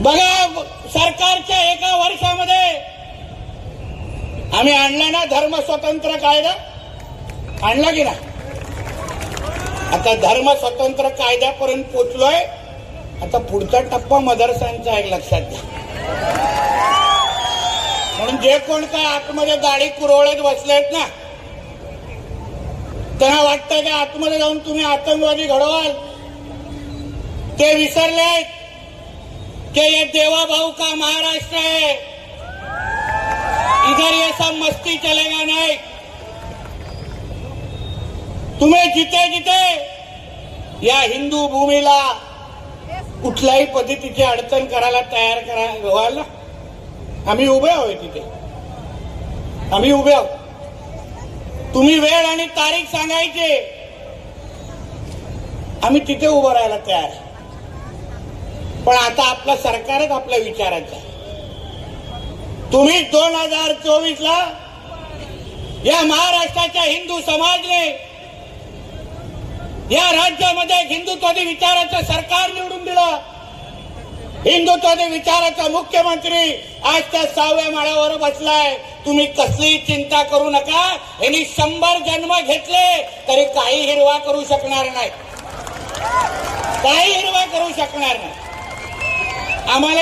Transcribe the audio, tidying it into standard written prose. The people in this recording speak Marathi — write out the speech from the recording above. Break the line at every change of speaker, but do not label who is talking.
बघा, सरकारच्या एका वर्षामध्ये आम्ही आणला ना धर्म स्वतंत्र कायदा, आणला की ना? आता धर्म स्वतंत्र कायद्यापर्यंत पोहोचलोय. आता पुढचा टप्पा मदरसांचा आहे, लक्षात घ्या. म्हणून जे कोण काय आतमध्ये गाडी कुरवळत बसलेत ना, त्यांना वाटतं की आतमध्ये जाऊन तुम्ही आतंकवादी घडवाल. ते विसरलेत कि ये देवा भाऊ का महाराष्ट्र है, इधर ये सब मस्ती चलेगा नहीं. तुम्ही जिथे जिथे या हिंदू भूमीला कुठल्याही पद्धतीची अडचण करायला तयार व्हाल ना, आम्ही उभे आहोत तिथे. आम्ही उभे आहोत. तुम्ही वेळ आणि तारीख सांगायचे, आम्ही तिथे उभं राहायला तयार. पण आता आपलं सरकारच आपल्या विचाराचं आहे. तुम्ही 2024 ला या महाराष्ट्राच्या हिंदू समाजने या राज्यामध्ये हिंदुत्वादी विचाराचं सरकार निवडून दिलं. हिंदुत्वादी विचाराचा मुख्यमंत्री आज त्या 6व्या माळ्यावर बसलाय. तुम्ही कसलीही चिंता करू नका. यांनी 100 जन्म घेतले तरी काही हिरवा करू शकणार नाही. काही हिरवा करू शकणार नाही. आम्हाला